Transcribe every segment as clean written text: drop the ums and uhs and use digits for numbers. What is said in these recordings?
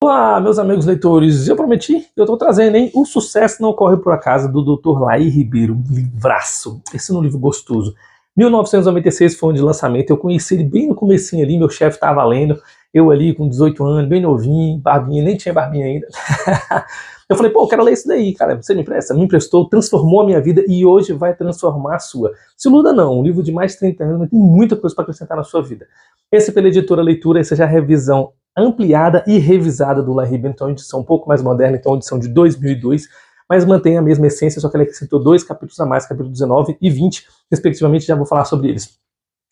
Olá, meus amigos leitores, eu prometi, eu estou trazendo, hein? O Sucesso Não Corre Por Acaso, do Dr. Laí Ribeiro, um livraço, esse é um livro gostoso. 1996 foi um de lançamento, eu conheci ele bem no comecinho ali, meu chefe estava lendo, eu ali com 18 anos, bem novinho, barbinha, nem tinha barbinha ainda. Eu falei, pô, eu quero ler isso daí, cara, você me empresta? Me emprestou, transformou a minha vida e hoje vai transformar a sua. Se iluda não, um livro de mais de 30 anos, mas tem muita coisa para acrescentar na sua vida. Esse pela editora Leitura, essa já é a revisão ampliada e revisada do Laí Ribeiro, então edição um pouco mais moderna, então edição de 2002, mas mantém a mesma essência, só que ele acrescentou 2 capítulos a mais, capítulo 19 e 20, respectivamente, já vou falar sobre eles.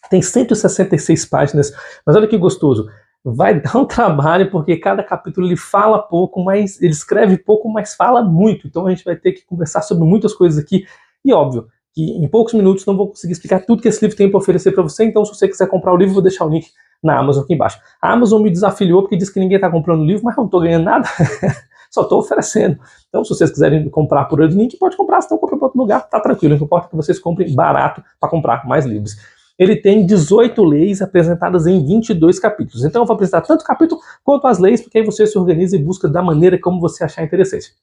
Tem 166 páginas, mas olha que gostoso, vai dar um trabalho, porque cada capítulo ele fala pouco, mas ele escreve pouco, mas fala muito, então a gente vai ter que conversar sobre muitas coisas aqui, e óbvio, que em poucos minutos não vou conseguir explicar tudo que esse livro tem para oferecer para você, então se você quiser comprar o livro, vou deixar o link na Amazon aqui embaixo. A Amazon me desafiliou porque diz que ninguém está comprando o livro, mas eu não estou ganhando nada, só estou oferecendo. Então, se vocês quiserem comprar por outro link, pode comprar, se não compra para outro lugar, tá tranquilo. O que importa é que vocês comprem barato para comprar mais livros. Ele tem 18 leis apresentadas em 22 capítulos. Então, eu vou apresentar tanto o capítulo quanto as leis, porque aí você se organiza e busca da maneira como você achar interessante.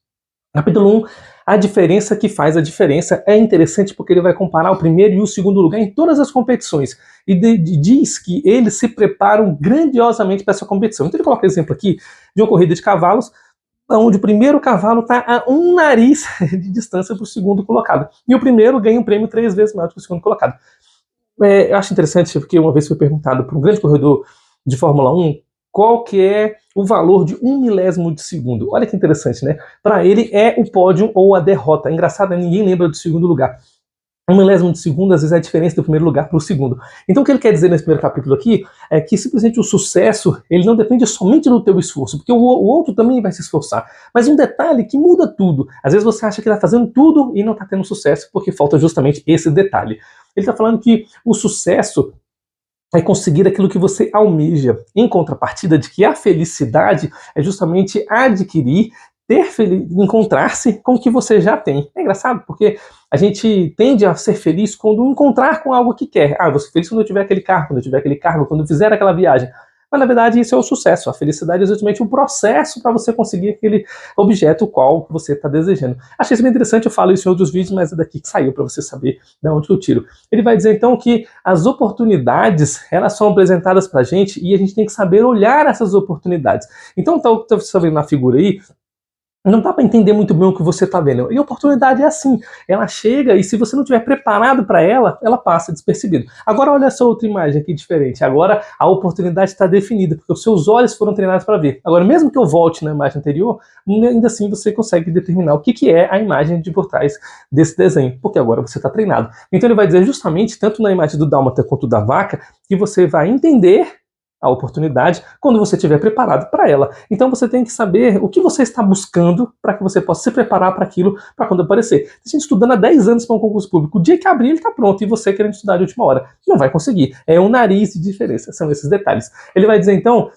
Capítulo 1, a diferença que faz a diferença, é interessante porque ele vai comparar o primeiro e o segundo lugar em todas as competições e diz que eles se preparam grandiosamente para essa competição. Então ele coloca exemplo aqui de uma corrida de cavalos, onde o primeiro cavalo está a um nariz de distância para o segundo colocado. E o primeiro ganha um prêmio 3 vezes maior do que o segundo colocado. Eu acho interessante porque uma vez foi perguntado por um grande corredor de Fórmula 1 qual que é o valor de 1 milésimo de segundo. Olha que interessante, né? Para ele é o pódio ou a derrota. É engraçado, né? Ninguém lembra do segundo lugar. 1 milésimo de segundo, às vezes, é a diferença do primeiro lugar para o segundo. Então, o que ele quer dizer nesse primeiro capítulo aqui é que simplesmente o sucesso, ele não depende somente do teu esforço, porque o outro também vai se esforçar. Mas um detalhe que muda tudo. Às vezes você acha que está fazendo tudo e não está tendo sucesso, porque falta justamente esse detalhe. Ele está falando que o sucesso é conseguir aquilo que você almeja, em contrapartida de que a felicidade é justamente adquirir, encontrar-se com o que você já tem. É engraçado porque a gente tende a ser feliz quando encontrar com algo que quer. Ah, eu vou ser feliz quando eu tiver aquele carro, quando eu tiver aquele cargo, quando eu fizer aquela viagem. Mas na verdade isso é o sucesso. A felicidade é exatamente um processo para você conseguir aquele objeto qual você está desejando. Achei isso bem interessante, eu falo isso em outros vídeos, mas é daqui que saiu para você saber de onde eu tiro. Ele vai dizer então que as oportunidades elas são apresentadas para a gente e a gente tem que saber olhar essas oportunidades. Então, tá você vendo na figura aí, não dá para entender muito bem o que você está vendo. E a oportunidade é assim, ela chega e se você não estiver preparado para ela, ela passa despercebida. Agora olha essa outra imagem aqui diferente. Agora a oportunidade está definida, porque os seus olhos foram treinados para ver. Agora, mesmo que eu volte na imagem anterior, ainda assim você consegue determinar o que é a imagem de por trás desse desenho, porque agora você está treinado. Então ele vai dizer justamente, tanto na imagem do dálmata quanto da vaca, que você vai entender a oportunidade quando você estiver preparado para ela. Então você tem que saber o que você está buscando para que você possa se preparar para aquilo, para quando aparecer. Tem gente estudando há 10 anos para um concurso público. O dia que abrir, ele está pronto, e você querendo estudar de última hora. Não vai conseguir. É um nariz de diferença, são esses detalhes. Ele vai dizer, então,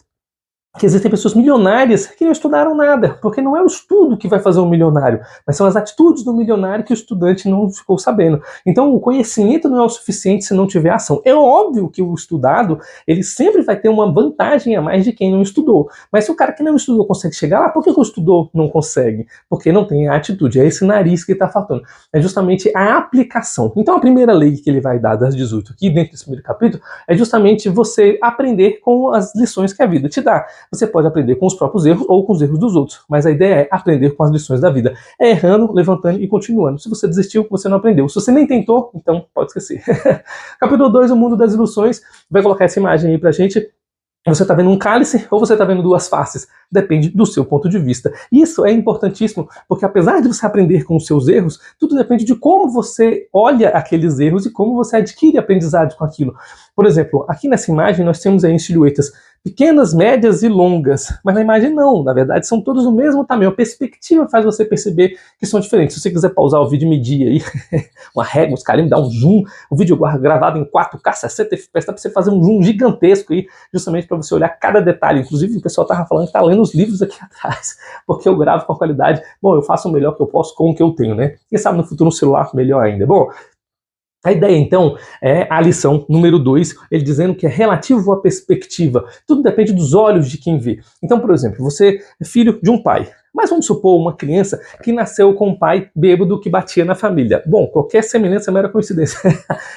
que existem pessoas milionárias que não estudaram nada, porque não é o estudo que vai fazer um milionário, mas são as atitudes do milionário que o estudante não ficou sabendo. Então, o conhecimento não é o suficiente se não tiver ação. É óbvio que o estudado, ele sempre vai ter uma vantagem a mais de quem não estudou. Mas se o cara que não estudou consegue chegar lá, por que o estudou não consegue? Porque não tem a atitude, é esse nariz que está faltando. É justamente a aplicação. Então, a primeira lei que ele vai dar das 18 aqui, dentro desse primeiro capítulo, é justamente você aprender com as lições que a vida te dá. Você pode aprender com os próprios erros ou com os erros dos outros, mas a ideia é aprender com as lições da vida. É errando, levantando e continuando. Se você desistiu, você não aprendeu. Se você nem tentou, então pode esquecer. Capítulo 2, o mundo das ilusões. Vai colocar essa imagem aí pra gente. Você está vendo um cálice ou você está vendo duas faces? Depende do seu ponto de vista. Isso é importantíssimo, porque apesar de você aprender com os seus erros, tudo depende de como você olha aqueles erros e como você adquire aprendizado com aquilo. Por exemplo, aqui nessa imagem nós temos aí silhuetas pequenas, médias e longas, mas na imagem não, na verdade são todos do mesmo tamanho. A perspectiva faz você perceber que são diferentes. Se você quiser pausar o vídeo e medir aí, uma régua, os caras dá um zoom, o vídeo gravado em 4K, 60 FPS, dá pra você fazer um zoom gigantesco aí, justamente para você olhar cada detalhe. Inclusive o pessoal tava falando que tá lendo os livros aqui atrás, porque eu gravo com a qualidade, bom, eu faço o melhor que eu posso com o que eu tenho, né? Quem sabe no futuro um celular melhor ainda. Bom, A ideia, então, é a lição número 2, ele dizendo que é relativo à perspectiva. Tudo depende dos olhos de quem vê. Então, por exemplo, você é filho de um pai, mas vamos supor uma criança que nasceu com um pai bêbado que batia na família. Bom, qualquer semelhança é mera coincidência.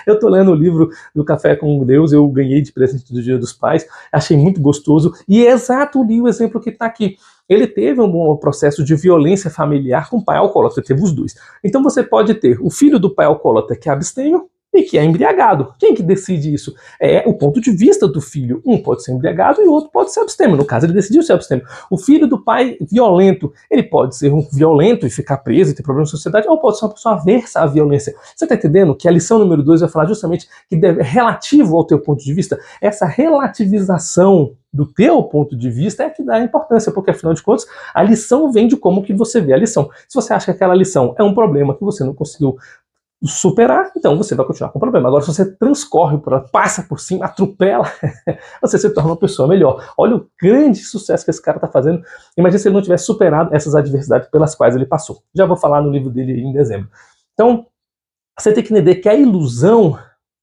Eu estou lendo o livro do Café com Deus, eu ganhei de presente do Dia dos Pais, achei muito gostoso, e é exato o exemplo que está aqui. Ele teve um processo de violência familiar com o pai alcoólatra, teve os dois. Então você pode ter o filho do pai alcoólatra que é abstêmio e que é embriagado. Quem que decide isso? É o ponto de vista do filho. Um pode ser embriagado e o outro pode ser abstêmio. No caso, ele decidiu ser abstêmio. O filho do pai violento, ele pode ser um violento e ficar preso e ter problemas na sociedade, ou pode ser uma pessoa aversa à violência. Você está entendendo que a lição número 2 vai falar justamente que é relativo ao teu ponto de vista? Essa relativização do teu ponto de vista é que dá importância, porque afinal de contas, a lição vem de como que você vê a lição. Se você acha que aquela lição é um problema que você não conseguiu superar, então você vai continuar com o problema. Agora, se você transcorre, passa por cima, atropela, você se torna uma pessoa melhor. Olha o grande sucesso que esse cara está fazendo. Imagina se ele não tivesse superado essas adversidades pelas quais ele passou. Já vou falar no livro dele em dezembro. Então, você tem que entender que a ilusão,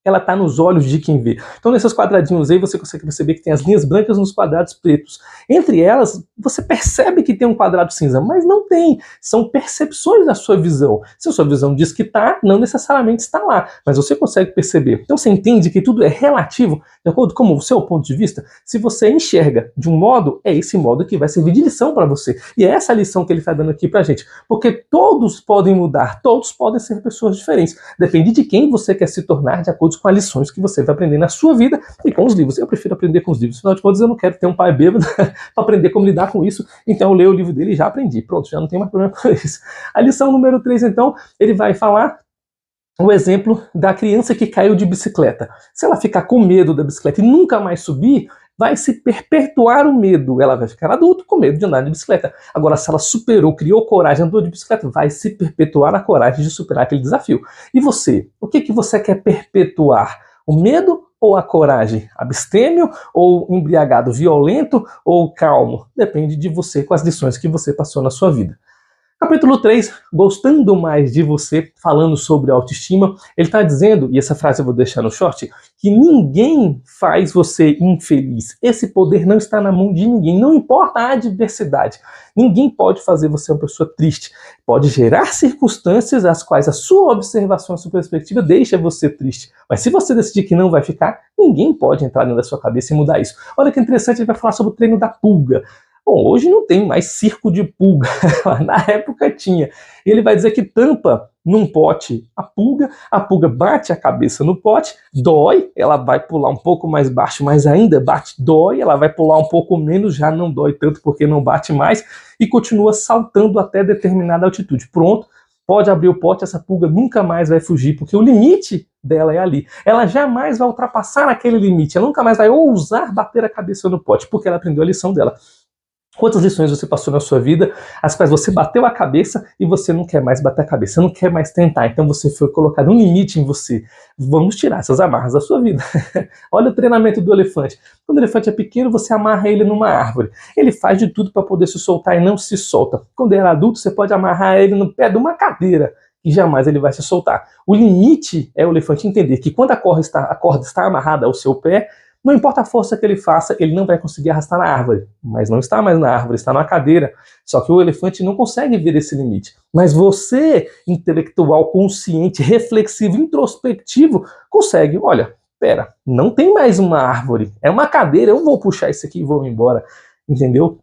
ela está nos olhos de quem vê. Então, nesses quadradinhos aí, você consegue perceber que tem as linhas brancas nos quadrados pretos. Entre elas, você percebe que tem um quadrado cinza, mas não tem. São percepções da sua visão. Se a sua visão diz que está, não necessariamente está lá, mas você consegue perceber. Então, você entende que tudo é relativo, de acordo com o seu ponto de vista. Se você enxerga de um modo, é esse modo que vai servir de lição para você. E é essa lição que ele está dando aqui para a gente. Porque todos podem mudar, todos podem ser pessoas diferentes. Depende de quem você quer se tornar, de acordo com as lições que você vai aprender na sua vida e com os livros. Eu prefiro aprender com os livros. Afinal de contas, eu não quero ter um pai bêbado para aprender como lidar com isso. Então, eu leio o livro dele e já aprendi. Pronto, já não tem mais problema com isso. A lição número 3, então, ele vai falar o exemplo da criança que caiu de bicicleta. Se ela ficar com medo da bicicleta e nunca mais subir, vai se perpetuar o medo. Ela vai ficar adulto com medo de andar de bicicleta. Agora, se ela superou, criou coragem, andou de bicicleta, vai se perpetuar a coragem de superar aquele desafio. E você? O que você quer perpetuar? O medo ou a coragem? Abstêmio ou embriagado, violento ou calmo? Depende de você, com as lições que você passou na sua vida. Capítulo 3, gostando mais de você, falando sobre autoestima, ele está dizendo, e essa frase eu vou deixar no short, que ninguém faz você infeliz. Esse poder não está na mão de ninguém, não importa a adversidade. Ninguém pode fazer você uma pessoa triste. Pode gerar circunstâncias às quais a sua observação, a sua perspectiva deixa você triste. Mas se você decidir que não vai ficar, ninguém pode entrar dentro da sua cabeça e mudar isso. Olha que interessante, ele vai falar sobre o treino da pulga. Bom, hoje não tem mais circo de pulga, na época tinha. E ele vai dizer que tampa num pote a pulga bate a cabeça no pote, dói, ela vai pular um pouco mais baixo, mas ainda bate, dói, ela vai pular um pouco menos, já não dói tanto porque não bate mais, e continua saltando até determinada altitude. Pronto, pode abrir o pote, essa pulga nunca mais vai fugir, porque o limite dela é ali. Ela jamais vai ultrapassar aquele limite, ela nunca mais vai ousar bater a cabeça no pote, porque ela aprendeu a lição dela. Quantas lições você passou na sua vida, as quais você bateu a cabeça e você não quer mais bater a cabeça, não quer mais tentar, então você foi colocado um limite em você. Vamos tirar essas amarras da sua vida. Olha o treinamento do elefante. Quando o elefante é pequeno, você amarra ele numa árvore. Ele faz de tudo para poder se soltar e não se solta. Quando ele é adulto, você pode amarrar ele no pé de uma cadeira e jamais ele vai se soltar. O limite é o elefante entender que quando a corda está amarrada ao seu pé, não importa a força que ele faça, ele não vai conseguir arrastar na árvore. Mas não está mais na árvore, está na cadeira. Só que o elefante não consegue ver esse limite. Mas você, intelectual, consciente, reflexivo, introspectivo, consegue. Olha, pera, não tem mais uma árvore, é uma cadeira, eu vou puxar isso aqui e vou embora. Entendeu?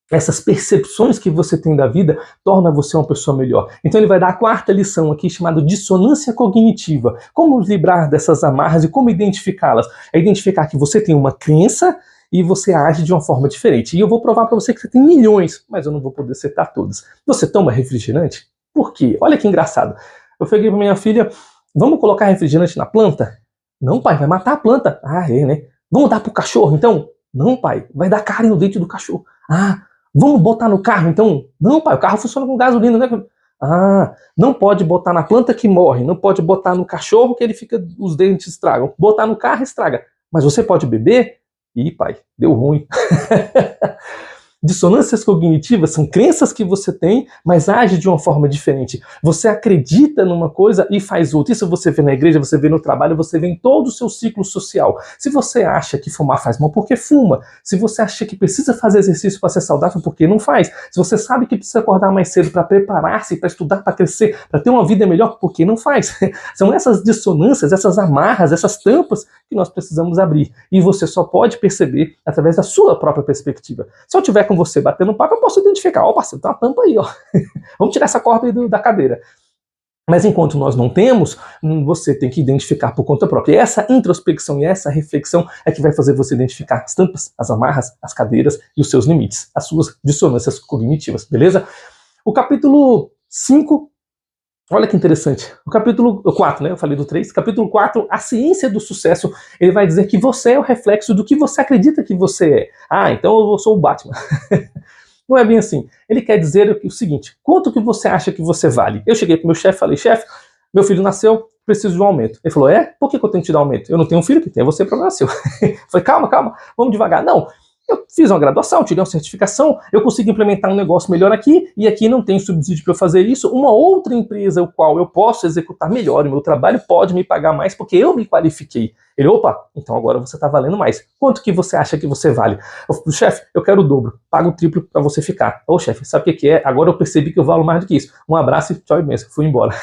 Essas percepções que você tem da vida torna você uma pessoa melhor. Então ele vai dar a quarta lição aqui, chamada dissonância cognitiva. Como livrar dessas amarras e como identificá-las? É identificar que você tem uma crença e você age de uma forma diferente. E eu vou provar para você que você tem milhões, mas eu não vou poder citar todas. Você toma refrigerante? Por quê? Olha que engraçado. Eu peguei para minha filha, vamos colocar refrigerante na planta? Não, pai, vai matar a planta. Ah, é, né? Vamos dar pro cachorro, então? Não, pai, vai dar carne no dente do cachorro. Ah, vamos botar no carro, então? Não, pai, o carro funciona com gasolina, né? Ah, não pode botar na planta que morre, não pode botar no cachorro que ele fica, os dentes estragam. Botar no carro estraga. Mas você pode beber? Ih, pai, deu ruim. Dissonâncias cognitivas são crenças que você tem, mas age de uma forma diferente. Você acredita numa coisa e faz outra. Isso você vê na igreja, você vê no trabalho, você vê em todo o seu ciclo social. Se você acha que fumar faz mal, por que fuma? Se você acha que precisa fazer exercício para ser saudável, por que não faz? Se você sabe que precisa acordar mais cedo para preparar-se, para estudar, para crescer, para ter uma vida melhor, por que não faz? São essas dissonâncias, essas amarras, essas tampas que nós precisamos abrir. E você só pode perceber através da sua própria perspectiva. Se eu estiver com você batendo papo, eu posso identificar. Ó, parceiro, tem uma tampa aí, ó. Vamos tirar essa corda aí da cadeira. Mas enquanto nós não temos, você tem que identificar por conta própria. E essa introspecção e essa reflexão é que vai fazer você identificar as tampas, as amarras, as cadeiras e os seus limites, as suas dissonâncias cognitivas, beleza? O capítulo 5, olha que interessante. O capítulo 4, né? Eu falei do 3. Capítulo 4, a ciência do sucesso. Ele vai dizer que você é o reflexo do que você acredita que você é. Ah, então eu sou o Batman. Não é bem assim. Ele quer dizer o seguinte: quanto que você acha que você vale? Eu cheguei pro meu chefe e falei: chefe, meu filho nasceu, preciso de um aumento. Ele falou: é? Por que eu tenho que te dar um aumento? Eu não tenho um filho, que tem você, problema seu. Eu falei: calma, vamos devagar. Não, eu fiz uma graduação, tirei uma certificação, eu consigo implementar um negócio melhor aqui, e aqui não tem subsídio para eu fazer isso. Uma outra empresa, o qual eu posso executar melhor, o meu trabalho pode me pagar mais, porque eu me qualifiquei. Ele, opa, então agora você está valendo mais. Quanto que você acha que você vale? Eu falei: chefe, eu quero o dobro, pago o triplo para você ficar. Ô chefe, sabe o que é? Agora eu percebi que eu valo mais do que isso. Um abraço e tchau e benção, fui embora.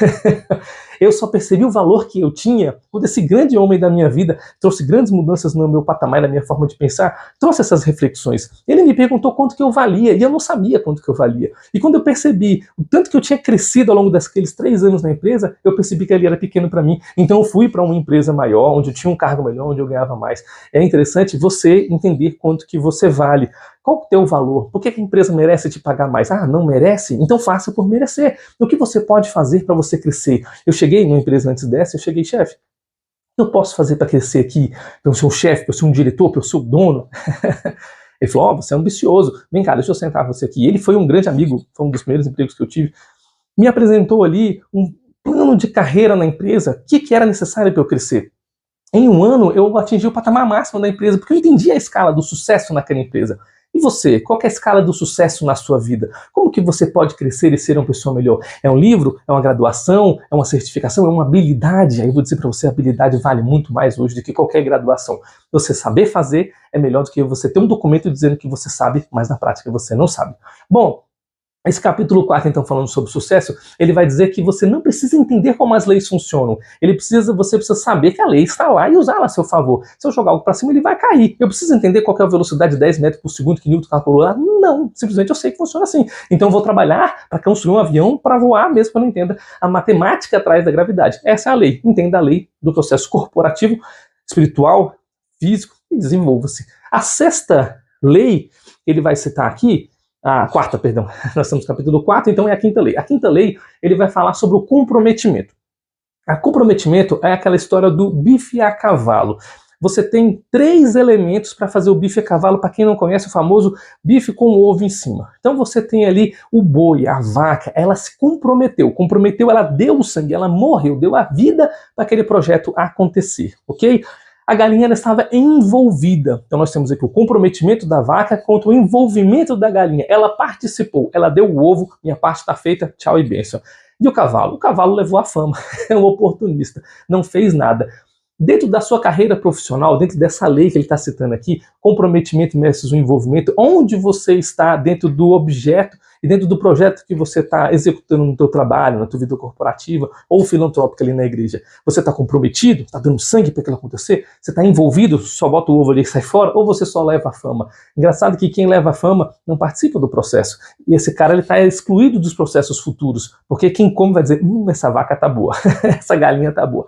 Eu só percebi o valor que eu tinha quando esse grande homem da minha vida trouxe grandes mudanças no meu patamar, na minha forma de pensar, trouxe essas reflexões. Ele me perguntou quanto que eu valia, e eu não sabia quanto que eu valia. E quando eu percebi o tanto que eu tinha crescido ao longo daqueles 3 anos na empresa, eu percebi que ele era pequeno para mim. Então eu fui para uma empresa maior, onde eu tinha um cargo melhor, onde eu ganhava mais. É interessante você entender quanto que você vale. Qual é o teu valor? Por que a empresa merece te pagar mais? Ah, não merece? Então faça por merecer. O que você pode fazer para você crescer? Eu cheguei numa empresa antes dessa, chefe, o que eu posso fazer para crescer aqui? Para eu ser um chefe, para eu ser um diretor, para eu ser o dono? Ele falou: ó, você é ambicioso. Vem cá, deixa eu sentar você aqui. Ele foi um grande amigo, foi um dos primeiros empregos que eu tive. Me apresentou ali um plano de carreira na empresa, o que era necessário para eu crescer. Em um ano, eu atingi o patamar máximo da empresa, porque eu entendi a escala do sucesso naquela empresa. E você? Qual é a escala do sucesso na sua vida? Como que você pode crescer e ser uma pessoa melhor? É um livro? É uma graduação? É uma certificação? É uma habilidade? Aí eu vou dizer para você, a habilidade vale muito mais hoje do que qualquer graduação. Você saber fazer é melhor do que você ter um documento dizendo que você sabe, mas na prática você não sabe. Bom, esse capítulo 4, então, falando sobre sucesso, ele vai dizer que você não precisa entender como as leis funcionam. Você precisa saber que a lei está lá e usá-la a seu favor. Se eu jogar algo para cima, ele vai cair. Eu preciso entender qual é a velocidade de 10 metros por segundo que Newton calculou lá? Não, simplesmente eu sei que funciona assim. Então eu vou trabalhar para construir um avião para voar, mesmo que eu não entenda a matemática atrás da gravidade. Essa é a lei. Entenda a lei do processo corporativo, espiritual, físico e desenvolva-se. A sexta lei, ele vai citar aqui, a quarta, perdão, nós estamos no capítulo 4, então é a quinta lei. A quinta lei, ele vai falar sobre o comprometimento. O comprometimento é aquela história do bife a cavalo. Você tem 3 elementos para fazer o bife a cavalo, para quem não conhece, o famoso bife com o ovo em cima. Então você tem ali o boi, a vaca, ela se comprometeu, ela deu o sangue, ela morreu, deu a vida para aquele projeto acontecer, ok? A galinha ela estava envolvida. Então nós temos aqui o comprometimento da vaca contra o envolvimento da galinha. Ela participou, ela deu o ovo, minha parte está feita, tchau e bênção. E o cavalo? O cavalo levou a fama, é um oportunista, não fez nada. Dentro da sua carreira profissional, dentro dessa lei que ele está citando aqui, comprometimento versus o envolvimento, onde você está dentro do objeto e dentro do projeto que você está executando no teu trabalho, na tua vida corporativa ou filantrópica ali na igreja. Você está comprometido? Está dando sangue para aquilo acontecer? Você está envolvido? Só bota o ovo ali e sai fora? Ou você só leva a fama? Engraçado que quem leva a fama não participa do processo. E esse cara ele está excluído dos processos futuros, porque quem come vai dizer, essa vaca tá boa, essa galinha tá boa.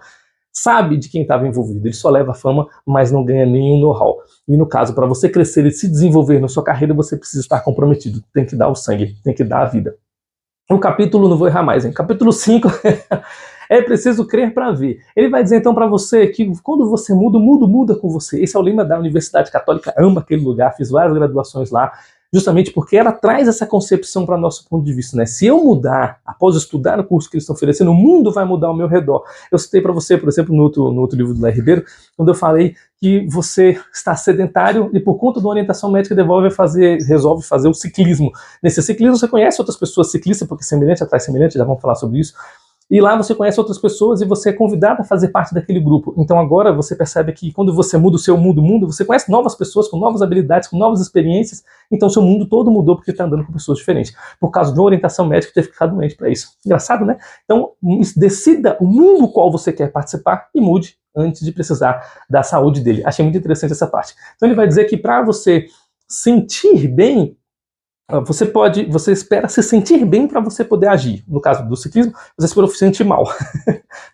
Sabe de quem estava envolvido, ele só leva a fama, mas não ganha nenhum know-how. E no caso, para você crescer e se desenvolver na sua carreira, você precisa estar comprometido, tem que dar o sangue, tem que dar a vida. O capítulo, não vou errar mais, hein? Capítulo 5, é preciso crer para ver. Ele vai dizer então para você que quando você muda, o mundo muda com você. Esse é o lema da Universidade Católica, amo aquele lugar, fiz várias graduações lá. justamente porque ela traz essa concepção para nosso ponto de vista, né? Se eu mudar, após estudar o curso que eles estão oferecendo, o mundo vai mudar ao meu redor. Eu citei para você, por exemplo, no outro livro do Larry Ribeiro, quando eu falei que você está sedentário e por conta da orientação médica resolve fazer o ciclismo. Nesse ciclismo você conhece outras pessoas ciclistas, porque semelhante atrai semelhante, já vamos falar sobre isso. E lá você conhece outras pessoas e você é convidado a fazer parte daquele grupo. Então agora você percebe que quando você muda o seu mundo, você conhece novas pessoas com novas habilidades, com novas experiências. Então seu mundo todo mudou porque está andando com pessoas diferentes. Por causa de uma orientação médica, teve que ficar doente para isso. Engraçado, né? Então decida o mundo qual você quer participar e mude antes de precisar da saúde dele. Achei muito interessante essa parte. Então ele vai dizer que para você sentir bem, você espera se sentir bem para você poder agir. No caso do ciclismo, você espera se sentir mal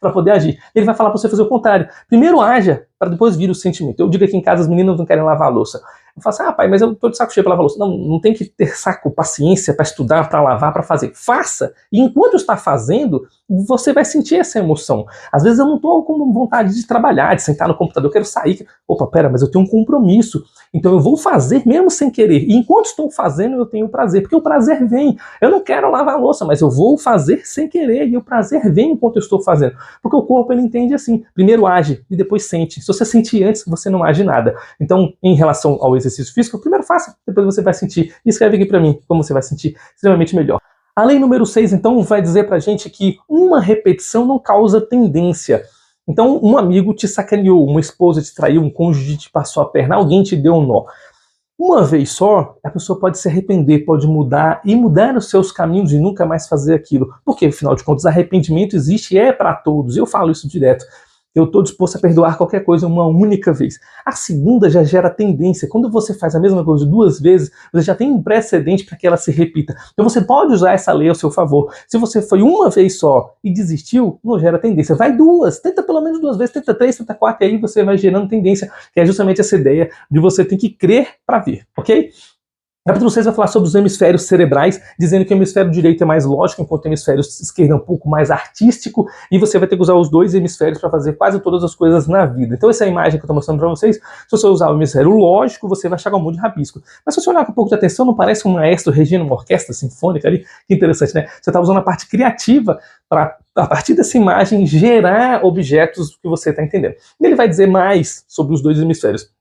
para poder agir. Ele vai falar para você fazer o contrário. Primeiro haja, para depois vir o sentimento. Eu digo aqui em casa, as meninas não querem lavar a louça. Eu falo assim, pai, mas eu tô de saco cheio para lavar a louça. Não tem que ter saco, paciência para estudar, para lavar, para fazer. Faça, e enquanto está fazendo, você vai sentir essa emoção. Às vezes eu não tô com vontade de trabalhar, de sentar no computador, eu quero sair. Opa, pera, mas eu tenho um compromisso. Então eu vou fazer mesmo sem querer. E enquanto estou fazendo, eu tenho prazer, porque o prazer vem. Eu não quero lavar a louça, mas eu vou fazer sem querer, e o prazer vem enquanto eu estou fazendo. Porque o corpo, ele entende assim, primeiro age e depois sente. Se você sentir antes, você não age nada. Então, em relação ao exercício físico, primeiro faça, depois você vai sentir. E escreve aqui para mim como você vai sentir extremamente melhor. A lei número 6, então, vai dizer pra gente que uma repetição não causa tendência. Então, um amigo te sacaneou, uma esposa te traiu, um cônjuge te passou a perna, alguém te deu um nó. Uma vez só, a pessoa pode se arrepender, pode mudar e mudar os seus caminhos e nunca mais fazer aquilo. Porque, afinal de contas, arrependimento existe e é para todos. Eu falo isso direto. Eu estou disposto a perdoar qualquer coisa uma única vez. A segunda já gera tendência. Quando você faz a mesma coisa 2 vezes, você já tem um precedente para que ela se repita. Então você pode usar essa lei ao seu favor. Se você foi uma vez só e desistiu, não gera tendência. Vai 2, tenta pelo menos 2 vezes, tenta 3, tenta 4, e aí você vai gerando tendência, que é justamente essa ideia de você ter que crer para ver, ok? Capítulo 6 vai falar sobre os hemisférios cerebrais, dizendo que o hemisfério direito é mais lógico, enquanto o hemisfério esquerdo é um pouco mais artístico, e você vai ter que usar os 2 hemisférios para fazer quase todas as coisas na vida. Então essa é a imagem que eu estou mostrando para vocês. Se você usar o hemisfério lógico, você vai chegar um monte de rabisco. Mas se você olhar com um pouco de atenção, não parece um maestro regindo uma orquestra sinfônica ali? Que interessante, né? Você está usando a parte criativa para, a partir dessa imagem, gerar objetos que você está entendendo. E ele vai dizer mais sobre os 2 hemisférios.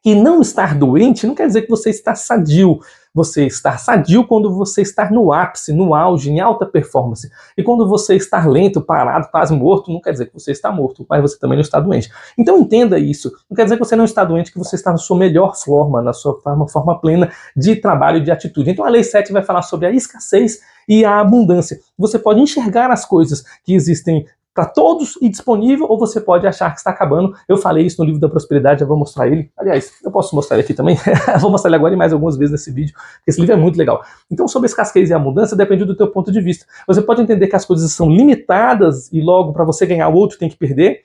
E não estar doente não quer dizer que você está sadio. Você está sadio quando você está no ápice, no auge, em alta performance. E quando você está lento, parado, quase morto, não quer dizer que você está morto, mas você também não está doente. Então entenda isso. Não quer dizer que você não está doente, que você está na sua melhor forma, na sua forma plena de trabalho e de atitude. Então a Lei 7 vai falar sobre a escassez e a abundância. Você pode enxergar as coisas que existem para todos e disponível, ou você pode achar que está acabando. Eu falei isso no livro da prosperidade, já vou mostrar ele. Aliás, eu posso mostrar ele aqui também. Vou mostrar ele agora e mais algumas vezes nesse vídeo, porque esse livro é muito legal. Então, sobre a escassez e a mudança, depende do teu ponto de vista. Você pode entender que as coisas são limitadas e logo para você ganhar o outro tem que perder.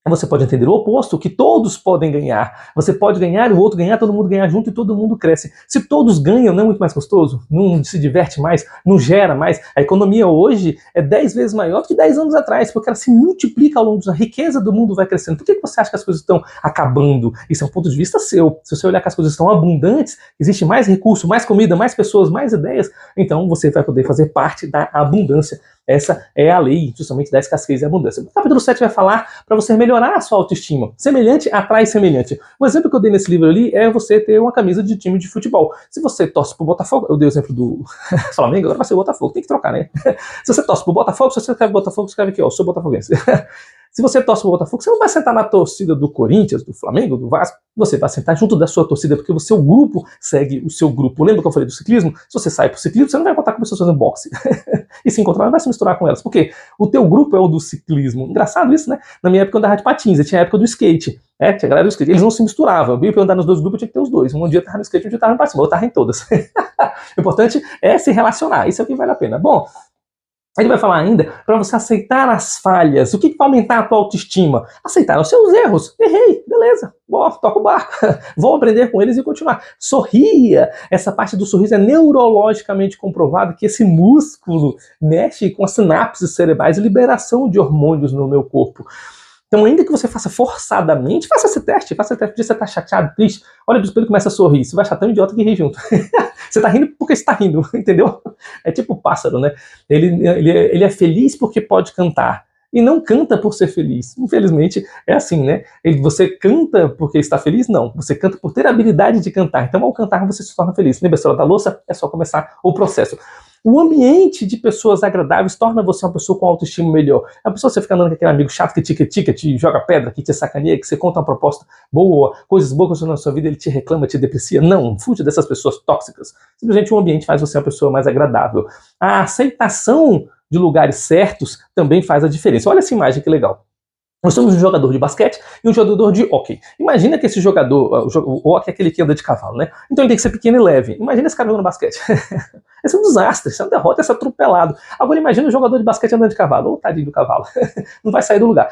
Você pode entender o oposto, que todos podem ganhar. Você pode ganhar, o outro ganhar, todo mundo ganhar junto e todo mundo cresce. Se todos ganham, não é muito mais gostoso? Não se diverte mais? Não gera mais? A economia hoje é 10 vezes maior do que 10 anos atrás, porque ela se multiplica ao longo da riqueza do mundo vai crescendo. Por que você acha que as coisas estão acabando? Isso é um ponto de vista seu. Se você olhar que as coisas estão abundantes, existe mais recurso, mais comida, mais pessoas, mais ideias, então você vai poder fazer parte da abundância. Essa é a lei, justamente, da escassez e abundância. O capítulo 7 vai falar para você melhorar a sua autoestima. Semelhante atrai semelhante. O exemplo que eu dei nesse livro ali é você ter uma camisa de time de futebol. Se você torce pro Botafogo, eu dei o exemplo do Flamengo, agora vai ser o Botafogo, tem que trocar, né? Se você torce pro Botafogo, se você escreve Botafogo, escreve aqui, ó, sou botafoguense. Se você torce pro Botafogo, você não vai sentar na torcida do Corinthians, do Flamengo, do Vasco, você vai sentar junto da sua torcida, porque o seu grupo segue o seu grupo. Lembra que eu falei do ciclismo? Se você sai pro ciclismo, você não vai encontrar com pessoas fazendo boxe. E se encontrar, não vai se misturar com elas. Por quê? O teu grupo é o do ciclismo. Engraçado isso, né? Na minha época eu andava de patins, eu tinha a época do skate. Tinha a galera do skate. Eles não se misturavam. Eu ia andar nos 2 grupos, eu tinha que ter os 2. Um dia eu tava no skate, um dia eu tava no patins. Eu tava em todas. O importante é se relacionar. Isso é o que vale a pena. Bom, ele vai falar ainda para você aceitar as falhas. O que vai aumentar a tua autoestima? Aceitar os seus erros. Errei, beleza. Boa, toca o barco. Vou aprender com eles e continuar. Sorria. Essa parte do sorriso é neurologicamente comprovado que esse músculo mexe com as sinapses cerebrais e liberação de hormônios no meu corpo. Então, ainda que você faça forçadamente, faça esse teste de você tá chateado, triste, olha pro espelho e começa a sorrir, você vai achar tão idiota que ri junto. Você tá rindo porque você tá rindo, entendeu? É tipo o pássaro, né? Ele é feliz porque pode cantar, e não canta por ser feliz. Infelizmente, é assim, né? Você canta porque está feliz? Não. Você canta por ter a habilidade de cantar. Então, ao cantar, você se torna feliz. Lembra a história da louça? É só começar o processo. O ambiente de pessoas agradáveis torna você uma pessoa com autoestima melhor. A pessoa, você fica andando com aquele amigo chato que te joga pedra, que te sacaneia, que você conta uma proposta boa, coisas boas na sua vida, ele te reclama, te deprecia. Não, fuja dessas pessoas tóxicas. Simplesmente o ambiente faz você uma pessoa mais agradável. A aceitação de lugares certos também faz a diferença. Olha essa imagem que legal. Nós temos um jogador de basquete e um jogador de hóquei. Imagina que esse jogador, o hóquei é aquele que anda de cavalo, né? Então ele tem que ser pequeno e leve. Imagina esse cara jogando basquete. Esse é um desastre, esse é uma derrota, esse é atropelado. Agora imagina um jogador de basquete andando de cavalo. Ô, tadinho do cavalo. Não vai sair do lugar.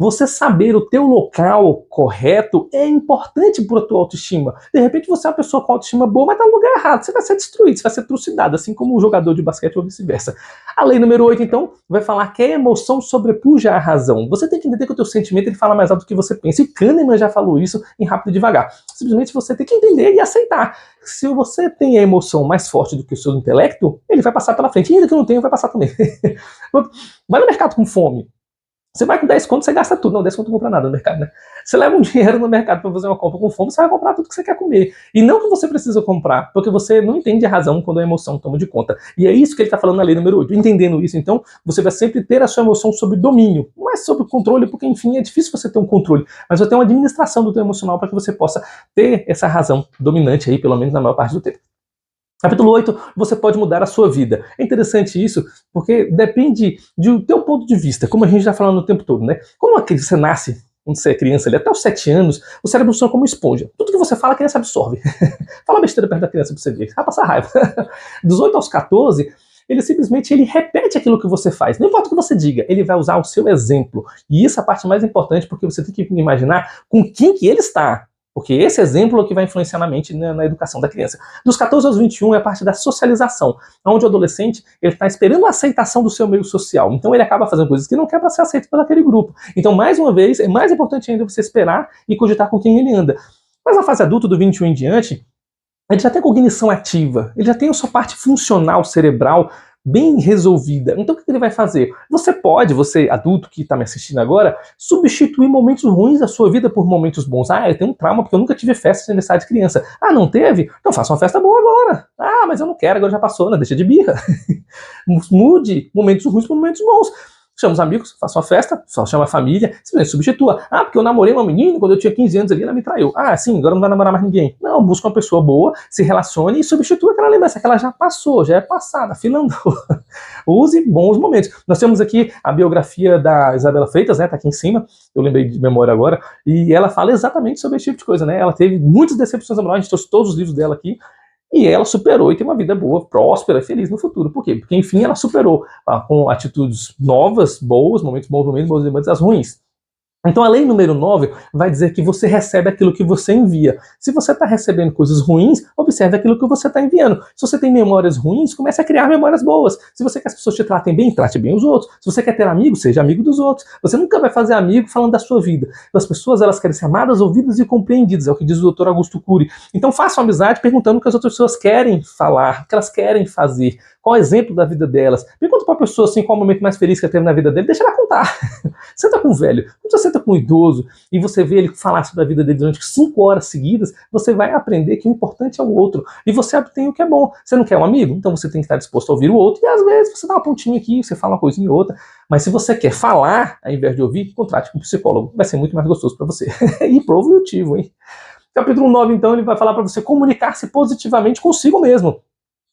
Você saber o teu local correto é importante para a tua autoestima. De repente você é uma pessoa com autoestima boa, mas está no lugar errado. Você vai ser destruído, você vai ser trucidado, assim como o jogador de basquete ou vice-versa. A lei número 8, então, vai falar que a emoção sobrepuja a razão. Você tem que entender que o teu sentimento ele fala mais alto do que você pensa. E Kahneman já falou isso em Rápido e Devagar. Simplesmente você tem que entender e aceitar. Se você tem a emoção mais forte do que o seu intelecto, ele vai passar pela frente. E ainda que não tenha, vai passar também. Vai no mercado com fome. Você vai com 10 contos, você gasta tudo. Não, 10 contos não compra nada no mercado, né? Você leva um dinheiro no mercado para fazer uma compra com fome, você vai comprar tudo que você quer comer. E não que você precisa comprar, porque você não entende a razão quando a emoção toma de conta. E é isso que ele está falando na lei número 8. Entendendo isso, então, você vai sempre ter a sua emoção sob domínio. Não é sob controle, porque, enfim, é difícil você ter um controle. Mas você tem uma administração do teu emocional para que você possa ter essa razão dominante aí, pelo menos na maior parte do tempo. Capítulo 8, você pode mudar a sua vida. É interessante isso, porque depende do teu ponto de vista, como a gente está falando o tempo todo, né? Como você nasce, quando você é criança ali, até os 7 anos, o cérebro funciona como esponja. Tudo que você fala, a criança absorve. Fala besteira perto da criança pra você ver, vai passar raiva. Dos 8 aos 14, ele repete aquilo que você faz. Não importa o que você diga, ele vai usar o seu exemplo. E isso é a parte mais importante, porque você tem que imaginar com quem que ele está. Porque esse exemplo é o que vai influenciar na mente, na educação da criança. Dos 14 aos 21 é a parte da socialização, onde o adolescente está esperando a aceitação do seu meio social. Então ele acaba fazendo coisas que não quer para ser aceito por aquele grupo. Então, mais uma vez, é mais importante ainda você esperar e cogitar com quem ele anda. Mas na fase adulta, do 21 em diante, ele já tem cognição ativa, ele já tem a sua parte funcional cerebral bem resolvida. Então o que ele vai fazer? Você adulto que está me assistindo agora, substituir momentos ruins da sua vida por momentos bons. Ah, eu tenho um trauma porque eu nunca tive festa de aniversário de criança. Ah, não teve? Então faça uma festa boa agora. Ah, mas eu não quero, agora já passou, né? Deixa de birra. Mude momentos ruins por momentos bons. Chama os amigos, faça uma festa, só chama a família, simplesmente substitua. Ah, porque eu namorei uma menina quando eu tinha 15 anos ali, ela me traiu. Ah, sim, agora não vai namorar mais ninguém. Não, busca uma pessoa boa, se relacione e substitua aquela lembrança que ela já passou, já é passada, fila andou. Use bons momentos. Nós temos aqui a biografia da Isabela Freitas, né, tá aqui em cima, eu lembrei de memória agora, e ela fala exatamente sobre esse tipo de coisa, né? Ela teve muitas decepções amorosas, a gente trouxe todos os livros dela aqui, e ela superou e tem uma vida boa, próspera, feliz no futuro. Por quê? Porque, enfim, ela superou com atitudes novas, boas, momentos bons, momentos as ruins. Então a lei número 9 vai dizer que você recebe aquilo que você envia. Se você está recebendo coisas ruins, observe aquilo que você está enviando. Se você tem memórias ruins, comece a criar memórias boas. Se você quer que as pessoas te tratem bem, trate bem os outros. Se você quer ter amigos, seja amigo dos outros. Você nunca vai fazer amigo falando da sua vida. As pessoas, elas querem ser amadas, ouvidas e compreendidas, é o que diz o Dr. Augusto Cury. Então faça uma amizade perguntando o que as outras pessoas querem falar, o que elas querem fazer. Qual é o exemplo da vida delas? Pergunta para a pessoa assim, qual é o momento mais feliz que ela teve na vida dele, deixa ela contar. Senta com o velho, quando você senta com o idoso e você vê ele falar sobre a vida dele durante 5 horas seguidas, você vai aprender que o importante é o outro. E você obtém o que é bom. Você não quer um amigo? Então você tem que estar disposto a ouvir o outro. E às vezes você dá uma pontinha aqui, você fala uma coisinha ou outra. Mas se você quer falar, ao invés de ouvir, contrate com um psicólogo. Vai ser muito mais gostoso para você. E produtivo, hein? Capítulo 9, então, ele vai falar para você comunicar-se positivamente consigo mesmo.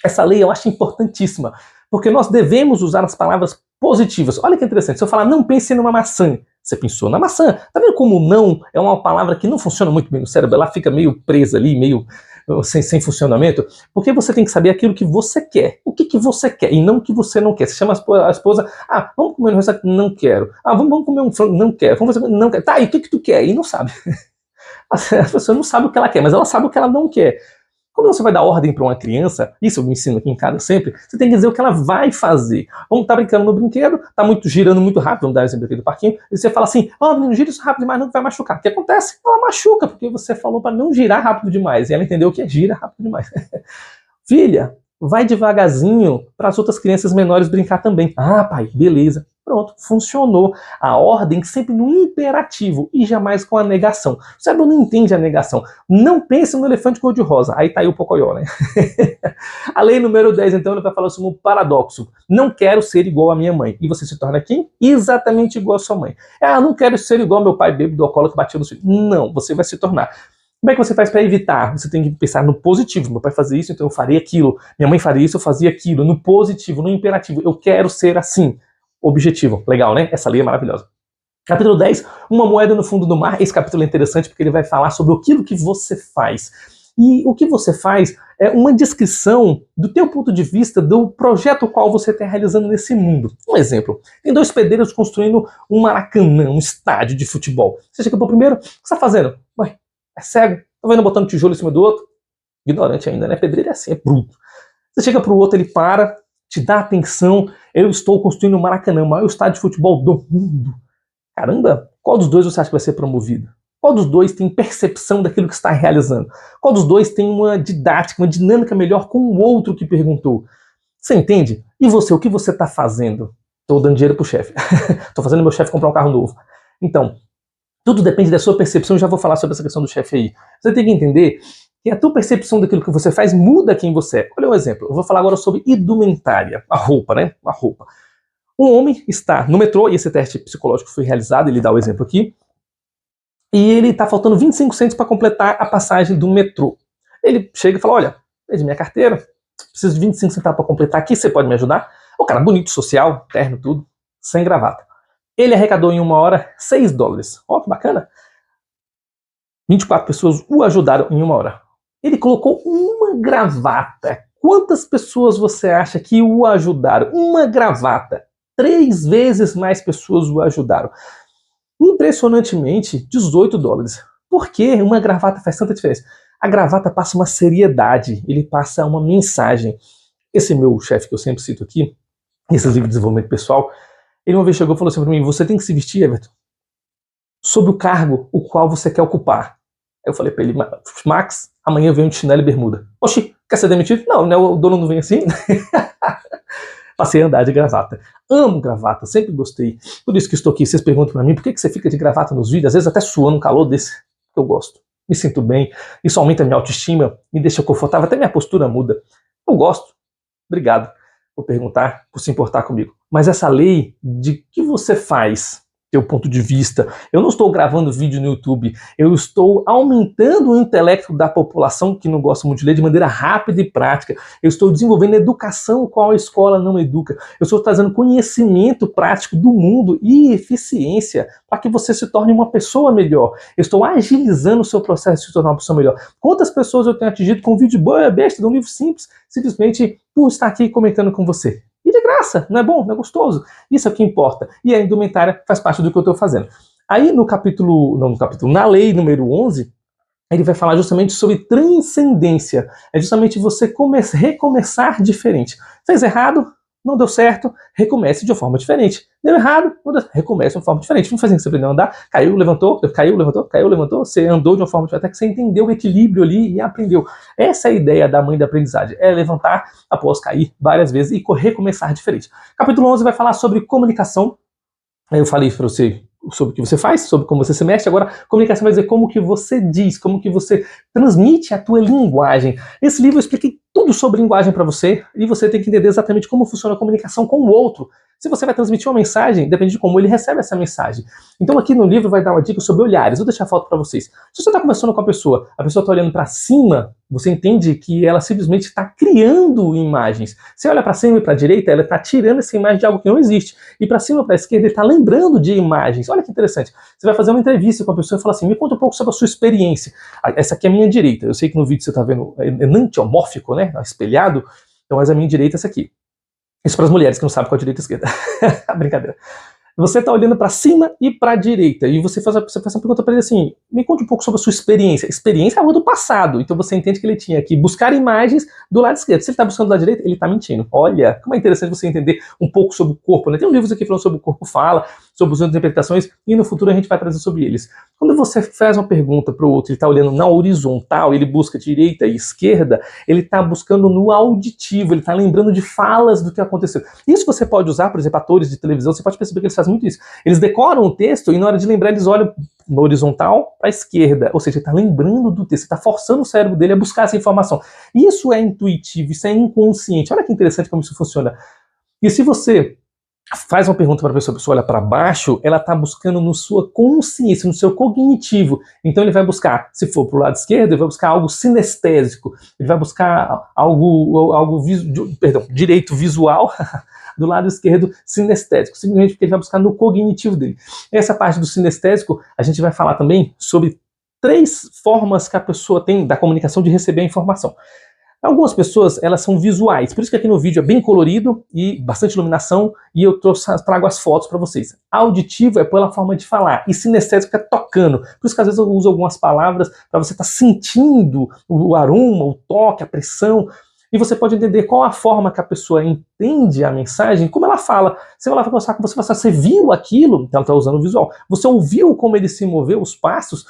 Essa lei eu acho importantíssima, porque nós devemos usar as palavras positivas. Olha que interessante, se eu falar não pense numa maçã, você pensou na maçã. Tá vendo como não é uma palavra que não funciona muito bem no cérebro? Ela fica meio presa ali, meio sem funcionamento. Porque você tem que saber aquilo que você quer. O que você quer e não o que você não quer. Você chama a esposa, vamos comer um restaurante? Não quero. Vamos comer um frango? Não quero. Vamos fazer? Não quero. Tá, e o que tu quer? E não sabe. A pessoa não sabe o que ela quer, mas ela sabe o que ela não quer. Quando você vai dar ordem para uma criança, isso eu me ensino aqui em casa sempre, você tem que dizer o que ela vai fazer. Vamos estar brincando no brinquedo, tá girando muito rápido, vamos dar um exemplo aqui do parquinho, e você fala assim, menino, gira isso rápido demais, não vai machucar. O que acontece? Ela machuca, porque você falou para não girar rápido demais, e ela entendeu que é gira rápido demais. Filha, vai devagarzinho para as outras crianças menores brincar também. Ah, pai, beleza. Pronto, funcionou. A ordem sempre no imperativo e jamais com a negação. O cérebro não entende a negação. Não pense no elefante cor-de-rosa. Aí tá aí o pocoyó, né? A lei número 10, então, ele vai falar sobre um paradoxo. Não quero ser igual à minha mãe. E você se torna quem? Exatamente igual à sua mãe. Não quero ser igual ao meu pai bêbado alcoólatra que batia no filho. Não, você vai se tornar. Como é que você faz para evitar? Você tem que pensar no positivo. Meu pai fazia isso, então eu faria aquilo. Minha mãe faria isso, eu fazia aquilo. No positivo, no imperativo. Eu quero ser assim. Objetivo. Legal, né? Essa lei é maravilhosa. Capítulo 10, uma moeda no fundo do mar. Esse capítulo é interessante porque ele vai falar sobre aquilo que você faz. E o que você faz é uma descrição do teu ponto de vista do projeto qual você está realizando nesse mundo. Um exemplo, tem 2 pedreiros construindo um Maracanã, um estádio de futebol. Você chega pro primeiro, o que você está fazendo? Ué, é cego? Tá vendo botando tijolo em cima do outro? Ignorante ainda, né? Pedreiro é assim, é bruto. Você chega pro outro, ele para, te dá atenção. Eu estou construindo o Maracanã, o maior estádio de futebol do mundo. Caramba, qual dos 2 você acha que vai ser promovido? Qual dos 2 tem percepção daquilo que está realizando? Qual dos 2 tem uma didática, uma dinâmica melhor com o outro que perguntou? Você entende? E você, o que você está fazendo? Estou dando dinheiro pro chefe. Estou fazendo meu chefe comprar um carro novo. Então, tudo depende da sua percepção. Eu já vou falar sobre essa questão do chefe aí. Você tem que entender que a tua percepção daquilo que você faz muda quem você é. Olha um exemplo. Eu vou falar agora sobre indumentária. A roupa, né? A roupa. Um homem está no metrô, e esse teste psicológico foi realizado, ele dá o exemplo aqui, e ele está faltando 25 centos para completar a passagem do metrô. Ele chega e fala, olha, perdi minha carteira, preciso de 25 centavos para completar aqui, você pode me ajudar? O cara bonito, social, terno, tudo, sem gravata. Ele arrecadou em 1 hora $6. Ó, que bacana. 24 pessoas o ajudaram em 1 hora. Ele colocou uma gravata. Quantas pessoas você acha que o ajudaram? Uma gravata. 3 vezes mais pessoas o ajudaram. Impressionantemente, $18. Por que uma gravata faz tanta diferença? A gravata passa uma seriedade, ele passa uma mensagem. Esse meu chefe que eu sempre cito aqui, nesses livros de desenvolvimento pessoal, ele uma vez chegou e falou assim para mim, você tem que se vestir, Everton, sob o cargo o qual você quer ocupar. Eu falei para ele, Max, amanhã eu venho de chinelo e bermuda. Oxi, quer ser demitido? Não, né, o dono não vem assim. Passei a andar de gravata. Amo gravata, sempre gostei. Por isso que estou aqui. Vocês perguntam para mim, por que você fica de gravata nos vídeos? Às vezes até suando um calor desse. Eu gosto. Me sinto bem. Isso aumenta a minha autoestima, me deixa confortável, até minha postura muda. Eu gosto. Obrigado por perguntar, por se importar comigo. Mas essa lei de que você faz, teu ponto de vista. Eu não estou gravando vídeo no YouTube, eu estou aumentando o intelecto da população que não gosta muito de ler de maneira rápida e prática. Eu estou desenvolvendo educação qual a escola não educa. Eu estou trazendo conhecimento prático do mundo e eficiência para que você se torne uma pessoa melhor. Eu estou agilizando o seu processo de se tornar uma pessoa melhor. Quantas pessoas eu tenho atingido com um vídeo besta, de um livro simples, simplesmente por estar aqui comentando com você? E de graça, não é bom? Não é gostoso? Isso é o que importa. E a indumentária faz parte do que eu estou fazendo. Aí na lei número 11, ele vai falar justamente sobre transcendência. É justamente você recomeçar diferente. Fez errado? Não deu certo? Recomece de uma forma diferente. Deu errado? Recomece de uma forma diferente. Não faz assim que você aprendeu a andar. Caiu, levantou, caiu, levantou, caiu, levantou. Você andou de uma forma diferente até que você entendeu o equilíbrio ali e aprendeu. Essa é a ideia da mãe da aprendizagem. É levantar após cair várias vezes e recomeçar diferente. Capítulo 11 vai falar sobre comunicação. Eu falei para você sobre o que você faz, sobre como você se mexe. Agora, comunicação vai dizer como que você diz, como que você transmite a tua linguagem. Nesse livro eu expliquei tudo sobre linguagem para você e você tem que entender exatamente como funciona a comunicação com o outro. Se você vai transmitir uma mensagem, depende de como ele recebe essa mensagem. Então aqui no livro vai dar uma dica sobre olhares. Vou deixar a foto para vocês. Se você está conversando com a pessoa está olhando para cima, você entende que ela simplesmente está criando imagens. Você olha para cima e para a direita, ela está tirando essa imagem de algo que não existe. E para cima e para a esquerda, ele está lembrando de imagens. Olha que interessante. Você vai fazer uma entrevista com a pessoa e fala assim, me conta um pouco sobre a sua experiência. Essa aqui é a minha direita. Eu sei que no vídeo você está vendo enantiomórfico, né? Espelhado. Então, mas a minha direita é essa aqui. Isso para as mulheres que não sabem qual é a direita e a esquerda. Brincadeira. Você está olhando para cima e para a direita, e você faz uma pergunta para ele assim: me conte um pouco sobre a sua experiência. Experiência é algo do passado, então você entende que ele tinha que buscar imagens do lado esquerdo. Se ele está buscando do lado direito, ele está mentindo. Olha, como é interessante você entender um pouco sobre o corpo, né? Tem um livro aqui falando sobre o corpo fala, sobre as interpretações, e no futuro a gente vai trazer sobre eles. Quando você faz uma pergunta para o outro, ele está olhando na horizontal, ele busca direita e esquerda, ele está buscando no auditivo, ele está lembrando de falas do que aconteceu. Isso você pode usar, por exemplo, atores de televisão, você pode perceber que eles fazem muito isso. Eles decoram o texto e na hora de lembrar eles olham na horizontal para a esquerda, ou seja, ele está lembrando do texto, está forçando o cérebro dele a buscar essa informação. Isso é intuitivo, isso é inconsciente. Olha que interessante como isso funciona. E se você faz uma pergunta para a pessoa olha para baixo, ela está buscando no sua consciência, no seu cognitivo. Então ele vai buscar, se for para o lado esquerdo, ele vai buscar algo sinestésico, ele vai buscar direito visual, do lado esquerdo sinestésico, simplesmente porque ele vai buscar no cognitivo dele. Essa parte do sinestésico, a gente vai falar também sobre 3 formas que a pessoa tem da comunicação de receber a informação. Algumas pessoas, elas são visuais, por isso que aqui no vídeo é bem colorido e bastante iluminação, e eu trago as fotos para vocês. Auditivo é pela forma de falar, e sinestésico é tocando. Por isso que às vezes eu uso algumas palavras para você estar sentindo o aroma, o toque, a pressão, e você pode entender qual a forma que a pessoa entende a mensagem, como ela fala. Se ela vai conversar com você, você viu aquilo, então ela está usando o visual. Você ouviu como ele se moveu, os passos,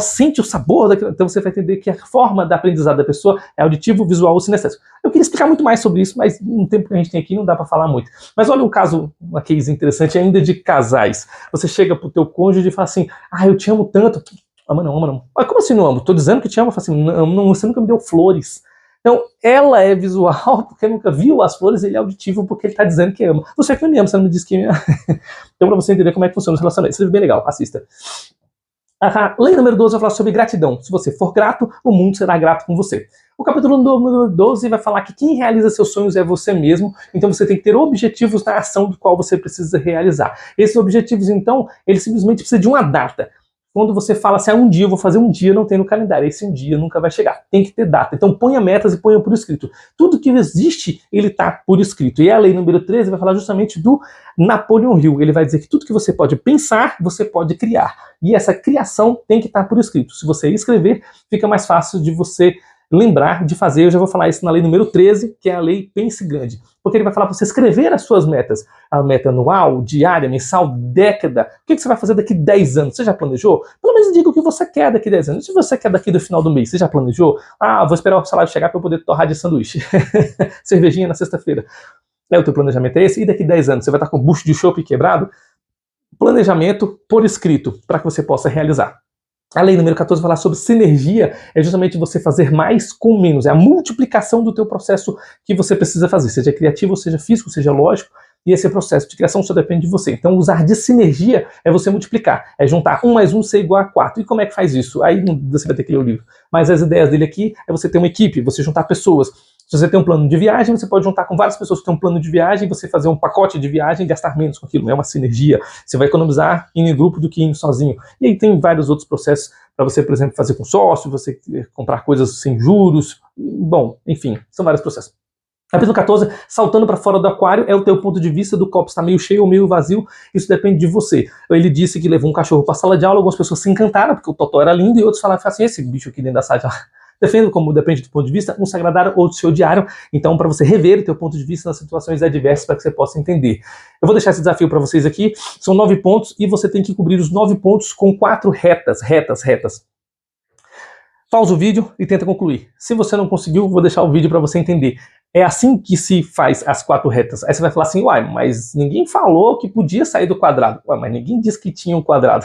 sente o sabor daquilo. Então você vai entender que a forma da aprendizado da pessoa é auditivo, visual ou sinestésico. Eu queria explicar muito mais sobre isso, mas no tempo que a gente tem aqui não dá para falar muito. Mas olha um caso, uma case interessante ainda de casais. Você chega pro teu cônjuge e fala assim: eu te amo tanto. Ama não, ama não. Mas como assim não amo? Tô dizendo que te amo. Eu falo assim: não, você nunca me deu flores. Então, ela é visual porque nunca viu as flores, ele é auditivo porque ele está dizendo que ama. Você que não me ama, você não me disse que me ama. Então, para você entender como é que funciona os relacionamentos, isso é bem legal, assista. Lei número 12 vai falar sobre gratidão. Se você for grato, o mundo será grato com você. O capítulo número 12 vai falar que quem realiza seus sonhos é você mesmo, então você tem que ter objetivos na ação do qual você precisa realizar. Esses objetivos, então, eles simplesmente precisam de uma data. Quando você fala assim, um dia eu vou fazer um dia, não tem no calendário, esse um dia nunca vai chegar. Tem que ter data. Então ponha metas e ponha por escrito. Tudo que existe, ele está por escrito. E a lei número 13 vai falar justamente do Napoleon Hill. Ele vai dizer que tudo que você pode pensar, você pode criar. E essa criação tem que estar por escrito. Se você escrever, fica mais fácil de você lembrar de fazer. Eu já vou falar isso na lei número 13, que é a lei Pense Grande. Porque ele vai falar para você escrever as suas metas. A meta anual, diária, mensal, década. O que você vai fazer daqui 10 anos? Você já planejou? Pelo menos diga o que você quer daqui 10 anos. Se você quer daqui do final do mês, você já planejou? Vou esperar o salário chegar para eu poder torrar de sanduíche. Cervejinha na sexta-feira. O teu planejamento é esse? E daqui 10 anos, você vai estar com o bucho de chope quebrado? Planejamento por escrito, para que você possa realizar. A lei número 14 vai falar sobre sinergia, é justamente você fazer mais com menos, é a multiplicação do teu processo que você precisa fazer, seja criativo, seja físico, seja lógico, e esse processo de criação só depende de você. Então usar de sinergia é você multiplicar, é juntar 1 mais 1 ser igual a 4. E como é que faz isso? Aí você vai ter que ler o livro. Mas as ideias dele aqui é você ter uma equipe, você juntar pessoas. Se você tem um plano de viagem, você pode juntar com várias pessoas que têm um plano de viagem, você fazer um pacote de viagem e gastar menos com aquilo. É uma sinergia. Você vai economizar indo em grupo do que indo sozinho. E aí tem vários outros processos para você, por exemplo, fazer com sócio, você comprar coisas sem juros. Bom, enfim, são vários processos. Capítulo 14, saltando para fora do aquário, é o teu ponto de vista do copo está meio cheio ou meio vazio, isso depende de você. Ele disse que levou um cachorro para a sala de aula, algumas pessoas se encantaram porque o Totó era lindo e outros falaram assim, esse bicho aqui dentro da sala de aula. Defendo como depende do ponto de vista, uns se agradaram, outros se odiaram, então para você rever o teu ponto de vista nas situações adversas para que você possa entender. Eu vou deixar esse desafio para vocês aqui, são 9 pontos e você tem que cobrir os 9 pontos com 4 retas. Pausa o vídeo e tenta concluir. Se você não conseguiu, vou deixar o vídeo para você entender. É assim que se faz as 4 retas. Aí você vai falar assim, mas ninguém falou que podia sair do quadrado. Mas ninguém disse que tinha um quadrado.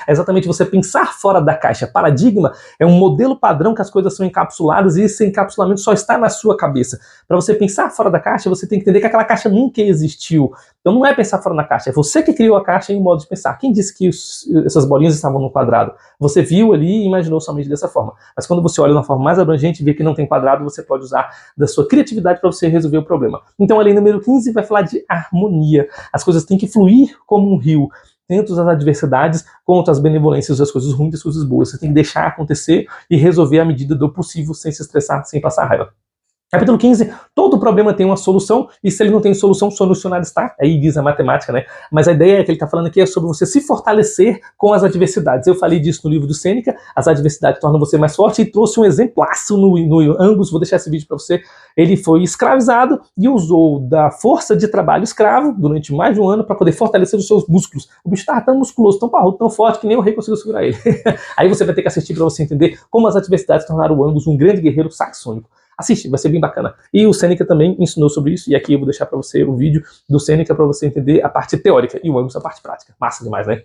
É exatamente você pensar fora da caixa. Paradigma é um modelo padrão que as coisas são encapsuladas e esse encapsulamento só está na sua cabeça. Para você pensar fora da caixa, você tem que entender que aquela caixa nunca existiu. Então não é pensar fora da caixa, é você que criou a caixa em modo de pensar. Quem disse que essas bolinhas estavam no quadrado? Você viu ali e imaginou somente dessa forma. Mas quando você olha de uma forma mais abrangente e vê que não tem quadrado, você pode usar da sua criatividade para você resolver o problema. Então a lei número 15 vai falar de harmonia. As coisas têm que fluir como um rio. Tanto as adversidades quanto as benevolências das coisas ruins e das coisas boas. Você tem que deixar acontecer e resolver à medida do possível sem se estressar, sem passar raiva. Capítulo 15, todo problema tem uma solução, e se ele não tem solução, solucionado está. Aí diz a matemática, né? Mas a ideia que ele está falando aqui é sobre você se fortalecer com as adversidades. Eu falei disso no livro do Sêneca, as adversidades tornam você mais forte, e trouxe um exemplaço no Angus, vou deixar esse vídeo para você. Ele foi escravizado e usou da força de trabalho escravo durante mais de um ano para poder fortalecer os seus músculos. O bicho estava tão musculoso, tão parrudo, tão forte, que nem o rei conseguiu segurar ele. Aí você vai ter que assistir para você entender como as adversidades tornaram o Angus um grande guerreiro saxônico. Assiste, vai ser bem bacana. E o Sêneca também ensinou sobre isso, e aqui eu vou deixar para você o vídeo do Sêneca para você entender a parte teórica e o Angus a parte prática. Massa demais, né?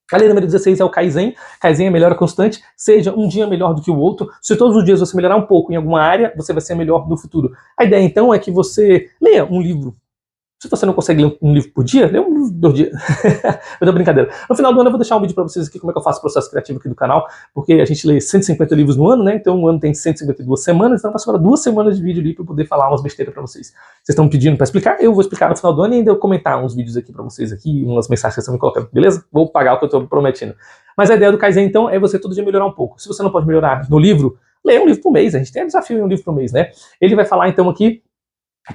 A lei número 16 é o Kaizen. Kaizen é melhora constante, seja um dia melhor do que o outro. Se todos os dias você melhorar um pouco em alguma área, você vai ser melhor no futuro. A ideia então é que você leia um livro. Se você não consegue ler um livro por dia, lê um livro por dia. Eu dou brincadeira. No final do ano eu vou deixar um vídeo para vocês aqui como é que eu faço o processo criativo aqui do canal, porque a gente lê 150 livros no ano, né? Então um ano tem 152 semanas, então eu faço agora 2 semanas de vídeo ali para poder falar umas besteiras para vocês. Vocês estão pedindo para explicar, eu vou explicar no final do ano e ainda eu comentar uns vídeos aqui para vocês aqui, umas mensagens que vocês estão me colocando, beleza? Vou pagar o que eu estou prometendo. Mas a ideia do Kaizen então é você todo dia melhorar um pouco. Se você não pode melhorar no livro, leia um livro por mês. A gente tem um desafio em um livro por mês, né? Ele vai falar então aqui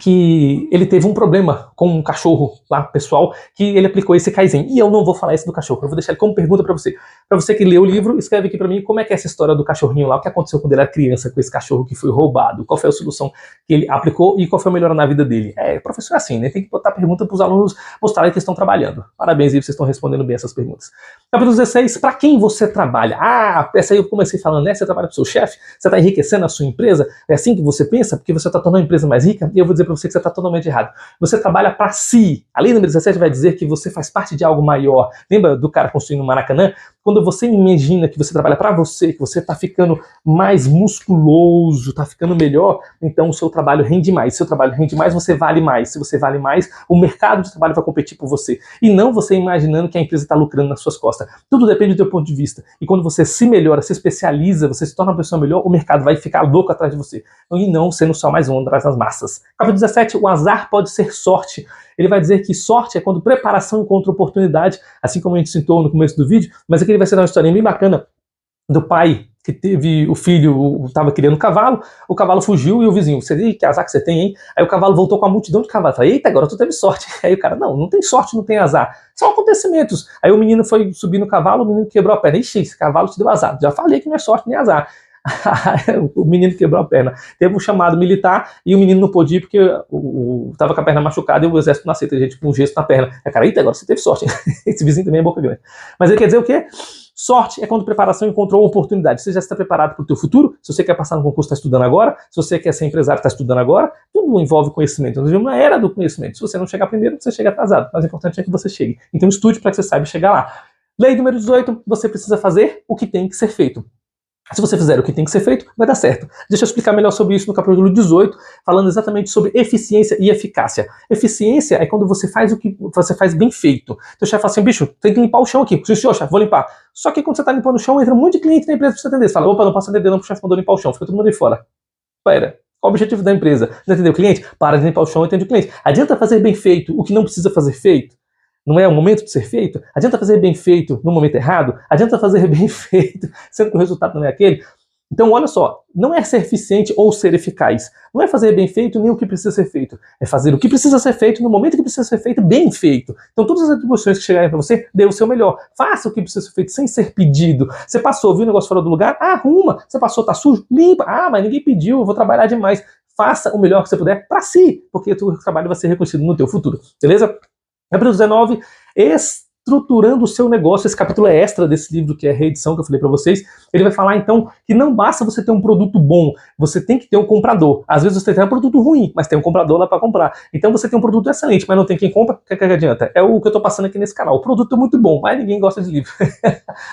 que ele teve um problema com um cachorro lá, pessoal, que ele aplicou esse Kaizen. E eu não vou falar esse do cachorro, eu vou deixar ele como pergunta para você. Para você que leu o livro, escreve aqui para mim como é que é essa história do cachorrinho lá, o que aconteceu quando ele era criança com esse cachorro que foi roubado, qual foi a solução que ele aplicou e qual foi a melhora na vida dele. Professor é assim, né? Tem que botar pergunta para os alunos mostrarem que estão trabalhando. Parabéns aí, vocês estão respondendo bem essas perguntas. Capítulo 16, para quem você trabalha? Essa aí eu comecei falando, né? Você trabalha para o seu chefe? Você está enriquecendo a sua empresa? É assim que você pensa? Porque você está tornando a empresa mais rica? E eu vou dizer para você que você está totalmente errado. Você trabalha para si. A lei número 17 vai dizer que você faz parte de algo maior. Lembra do cara construindo o Maracanã? Quando você imagina que você trabalha para você, que você está ficando mais musculoso, está ficando melhor, então o seu trabalho rende mais. Se o seu trabalho rende mais, você vale mais. Se você vale mais, o mercado de trabalho vai competir por você. E não você imaginando que a empresa está lucrando nas suas costas. Tudo depende do teu ponto de vista. E quando você se melhora, se especializa, você se torna uma pessoa melhor, o mercado vai ficar louco atrás de você. E não sendo só mais um atrás das massas. Capítulo 17, o azar pode ser sorte. Ele vai dizer que sorte é quando preparação encontra oportunidade, assim como a gente citou no começo do vídeo, mas aqui ele vai ser uma historinha bem bacana do pai que teve o filho, estava criando um cavalo, o cavalo fugiu e o vizinho, você diz que azar que você tem, hein? Aí o cavalo voltou com a multidão de cavalos, falei, eita, agora tu teve sorte. Aí o cara, não tem sorte, não tem azar, são acontecimentos. Aí o menino foi subir no cavalo, o menino quebrou a perna, ixi, esse cavalo te deu azar, já falei que não é sorte nem azar. O menino quebrou a perna. Teve um chamado militar e o menino não pôde ir porque estava com a perna machucada e o exército não aceita gente com um gesto na perna. Cara, eita, agora você teve sorte. Esse vizinho também é boca grande. Mas ele quer dizer o quê? Sorte é quando preparação encontrou oportunidade. Você já está preparado para o teu futuro? Se você quer passar no concurso, está estudando agora. Se você quer ser empresário, está estudando agora. Tudo envolve conhecimento. Nós vivemos na era do conhecimento. Se você não chegar primeiro, você chega atrasado. Mas o importante é que você chegue. Então estude para que você saiba chegar lá. Lei número 18, você precisa fazer o que tem que ser feito. Se você fizer o que tem que ser feito, vai dar certo. Deixa eu explicar melhor sobre isso no capítulo 18, falando exatamente sobre eficiência e eficácia. Eficiência é quando você faz o que você faz bem feito. Teu chefe fala assim, bicho, tem que limpar o chão aqui. Senhor, chefe, vou limpar. Só que quando você está limpando o chão, entra um monte de cliente na empresa para você atender. Você fala, opa, não posso atender não, porque o chefe mandou limpar o chão. Fica todo mundo aí fora. Pera, qual o objetivo da empresa? Não atender o cliente? Para de limpar o chão e atende o cliente. Adianta fazer bem feito o que não precisa fazer feito? Não é o momento de ser feito? Adianta fazer bem feito no momento errado? Adianta fazer bem feito, sendo que o resultado não é aquele? Então, olha só, não é ser eficiente ou ser eficaz. Não é fazer bem feito nem o que precisa ser feito. É fazer o que precisa ser feito no momento que precisa ser feito, bem feito. Então, todas as atribuições que chegarem para você, dê o seu melhor. Faça o que precisa ser feito sem ser pedido. Você passou, viu o negócio fora do lugar? Arruma. Você passou, tá sujo? Limpa. Mas ninguém pediu, eu vou trabalhar demais. Faça o melhor que você puder para si, porque o seu trabalho vai ser reconhecido no teu futuro. Beleza? Capítulo 19, estruturando o seu negócio. Esse capítulo é extra desse livro, que é a reedição que eu falei para vocês. Ele vai falar, então, que não basta você ter um produto bom, você tem que ter um comprador. Às vezes você tem um produto ruim, mas tem um comprador lá para comprar. Então você tem um produto excelente, mas não tem quem compra, o que adianta? É o que eu tô passando aqui nesse canal. O produto é muito bom, mas ninguém gosta de livro.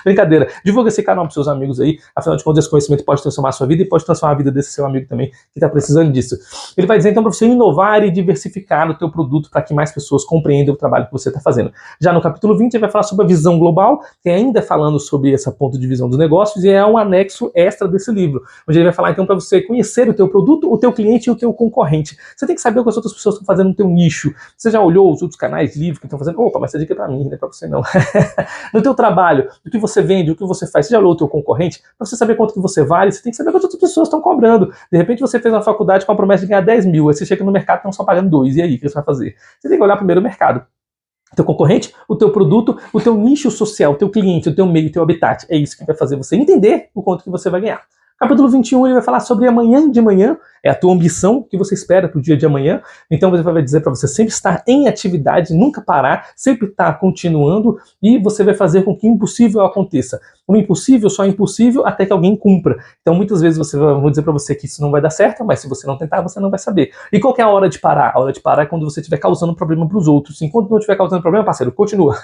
Brincadeira. Divulga esse canal pros seus amigos aí. Afinal de contas, esse conhecimento pode transformar a sua vida e pode transformar a vida desse seu amigo também, que tá precisando disso. Ele vai dizer, então, para você inovar e diversificar o teu produto para que mais pessoas compreendam o trabalho que você está fazendo. Já no capítulo 20 ele vai falar sobre a visão global, que ainda falando sobre esse ponto de visão dos negócios, e é um anexo extra desse livro, onde ele vai falar então para você conhecer o teu produto, o teu cliente e o teu concorrente. Você tem que saber o que as outras pessoas estão fazendo no teu nicho. Você já olhou os outros canais de livro que estão fazendo? Opa, mas essa dica é para mim, não é para você não. No teu trabalho, o que você vende, o que você faz, você já olhou o teu concorrente? Para você saber quanto que você vale, você tem que saber quantas outras pessoas estão cobrando. De repente você fez uma faculdade com a promessa de ganhar 10 mil, aí você chega no mercado e estão só pagando 2, e aí, o que você vai fazer? Você tem que olhar primeiro o mercado. O teu concorrente, o teu produto, o teu nicho social, o teu cliente, o teu meio, o teu habitat. É isso que vai fazer você entender o quanto que você vai ganhar. Capítulo 21, ele vai falar sobre amanhã de manhã, é a tua ambição, que você espera para o dia de amanhã. Então ele vai dizer para você sempre estar em atividade, nunca parar, sempre estar continuando, e você vai fazer com que o impossível aconteça. O impossível só é impossível até que alguém cumpra. Então muitas vezes vou dizer para você que isso não vai dar certo, mas se você não tentar, você não vai saber. E qual que é a hora de parar? A hora de parar é quando você estiver causando problema para os outros. Enquanto não estiver causando problema, parceiro, continua.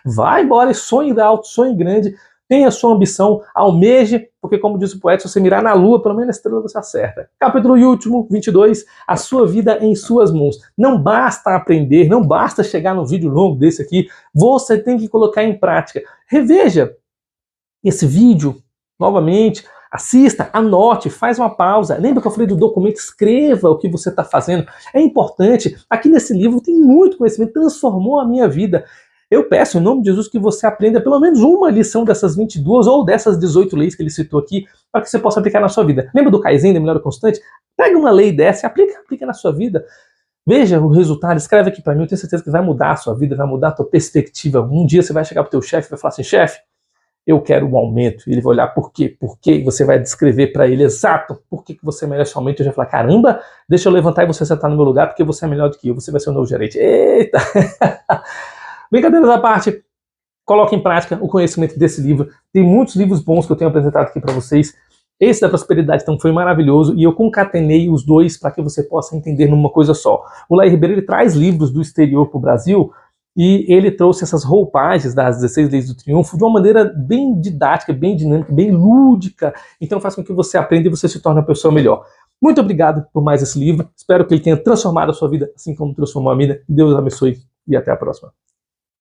Vai embora, sonhe alto, sonhe grande, tenha a sua ambição, almeje, porque como diz o poeta, se você mirar na lua, pelo menos na estrela você acerta. Capítulo último, 22, a sua vida em suas mãos. Não basta aprender, não basta chegar no vídeo longo desse aqui, você tem que colocar em prática. Reveja esse vídeo novamente, assista, anote, faz uma pausa. Lembra que eu falei do documento? Escreva o que você está fazendo. É importante. Aqui nesse livro tem muito conhecimento, transformou a minha vida. Eu peço, em nome de Jesus, que você aprenda pelo menos uma lição dessas 22 ou dessas 18 leis que ele citou aqui, para que você possa aplicar na sua vida. Lembra do Kaizen, da melhora constante? Pega uma lei dessa e aplica na sua vida. Veja o resultado, escreve aqui para mim, eu tenho certeza que vai mudar a sua vida, vai mudar a tua perspectiva. Um dia você vai chegar para o teu chefe e vai falar assim, chefe, eu quero um aumento. E ele vai olhar por quê? Por quê? E você vai descrever para ele exato por que você merece um aumento. Eu já falar, caramba, deixa eu levantar e você sentar no meu lugar porque você é melhor do que eu, você vai ser o novo gerente. Eita! Brincadeiras à parte, coloque em prática o conhecimento desse livro. Tem muitos livros bons que eu tenho apresentado aqui para vocês. Esse da prosperidade então foi maravilhoso e eu concatenei os dois para que você possa entender numa coisa só. O Laí Ribeiro ele traz livros do exterior para o Brasil e ele trouxe essas roupagens das 16 leis do triunfo de uma maneira bem didática, bem dinâmica, bem lúdica. Então faz com que você aprenda e você se torne uma pessoa melhor. Muito obrigado por mais esse livro. Espero que ele tenha transformado a sua vida assim como transformou a minha. Deus abençoe e até a próxima.